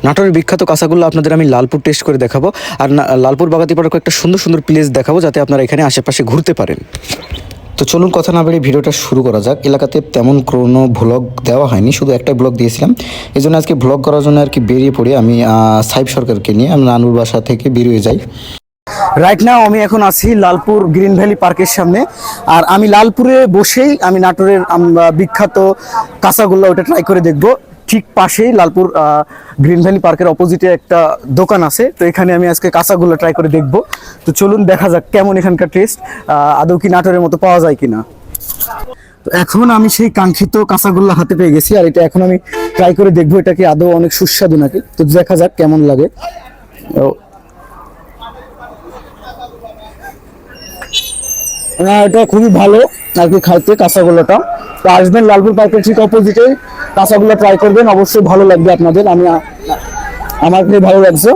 নাটোরের বিখ্যাত কাঁচাগুলো আপনাদের আমি লালপুর টেস্ট করে দেখাবো। আর লালপুর বাগাতিপাড়ার একটা সুন্দর সুন্দর প্লেস দেখাবো, যাতে আপনারা এখানে আশেপাশে ঘুরতে পারেন। তো চলুন কথা না বেরিয়ে ভিডিওটা শুরু করা যাক। এলাকাতে তেমন কোনো ভ্লগ দেওয়া হয়নি, শুধু একটাই ব্লগ দিয়েছিলাম। এই জন্য আজকে ভ্লগ করার জন্য আর কি বেরিয়ে পড়ি আমি সাইব সরকারকে নিয়ে। আমি নানুর বাসা থেকে বেরিয়ে যাই। রাইট নাও আমি এখন আছি লালপুর গ্রিন ভ্যালি পার্কের সামনে। আর আমি লালপুরে বসেই আমি নাটোরের বিখ্যাত কাঁচাগোল্লা ওটা ট্রাই করে দেখব। ঠিক পাশেই লালপুর গ্রিন ভ্যালি পার্কের অপোজিটে একটা দোকান আছে, তো এখানে আমি আজকে কাঁচাগোল্লা ট্রাই করে দেখব। তো চলুন দেখা যাক কেমন এখানকার টেস্ট, আদৌ কি নাটোরের মতো পাওয়া যায় কিনা। তো এখন আমি সেই কাঙ্ক্ষিত কাঁচাগোল্লা হাতে পেয়ে গেছি, আর এটা এখন আমি ট্রাই করে দেখবো এটা কি আদৌ অনেক সুস্বাদু নাকি। তো দেখা যাক কেমন লাগে। এটা খুবই ভালো আর কি খাইতে কাঁচাগোল্লাটা। তো আসবেন লালপুর পার্কের ঠিক অপোজিটে, কাঁচাগোল্লা ট্রাই করবেন, অবশ্যই ভালো লাগবে আপনাদের। আমার খুবই ভালো লাগছে।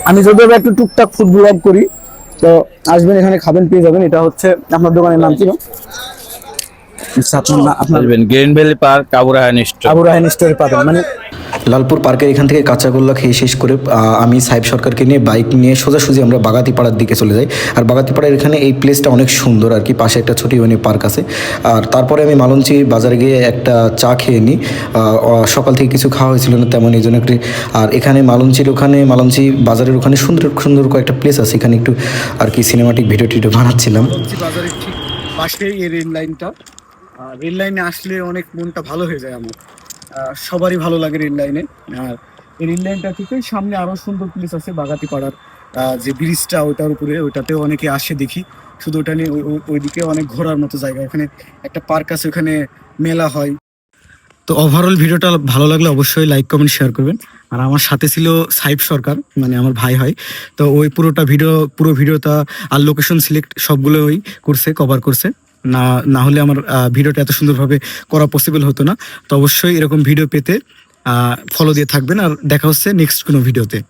আমি যদিও একটু টুকটাক ফুড ব্লগ করি, তো আসবেন এখানে খাবেন, পেয়ে যাবেন। এটা হচ্ছে আপনার দোকানের নাম কি? আপনার green valley park Abu Raihan স্টোরে পাবেন। মানে লালপুর পার্কের এখান থেকে কাঁচাগোল্লা খেয়ে শেষ করে আমি সাইব সরকারকে নিয়ে বাইক নিয়ে সোজাসুজি আমরা বাগাতিপাড়ার দিকে চলে যাই। আর বাগাতিপাড়ার এখানে এই প্লেসটা অনেক সুন্দর আর কি, পাশে একটা ছোটি ওখানে পার্ক আছে। আর তারপরে আমি মালঞ্চি বাজারে গিয়ে একটা চা খেয়ে নিই। সকাল থেকে কিছু খাওয়া হয়েছিল না তেমন, এই জন্য একটি। আর এখানে মালঞ্চি বাজারের ওখানে সুন্দর সুন্দর কয়েকটা প্লেস আছে, এখানে একটু আর কি সিনেমাটিক ভিডিও টিডিও বানাচ্ছিলাম। বাজারের ঠিক পাশেই এই রেল লাইনটা। রেল লাইনে আসলে অনেক মনটা ভালো হয়ে যায় আমার। সবারই ভালো লাগে রেল লাইনে। আর এই রেল লাইনটা থেকে সামনে আরো সুন্দর প্লেস আছে বাগাতিপাড়ার যে ব্রিজটা, ওইটার উপরে, ওইটাতেও অনেকে আসে দেখি। শুধু ওটা নিয়ে ওইদিকে অনেক ঘোরার মতো জায়গা, ওখানে একটা পার্ক আছে, ওখানে মেলা হয়। তো ওভারঅল ভিডিওটা ভালো লাগলে অবশ্যই লাইক কমেন্ট শেয়ার করবেন। আর আমার সাথে ছিল সাইব সরকার, মানে আমার ভাই হয়। তো ওই পুরো ভিডিওটা আর লোকেশন সিলেক্ট সবগুলো ওই করছে, কভার করছে। না হলে আমার ভিডিওটা এত সুন্দরভাবে করা পসিবল হতো না। তো অবশ্যই এরকম ভিডিও পেতে ফলো দিয়ে থাকবেন, আর দেখা হচ্ছে নেক্সট কোনো ভিডিওতে।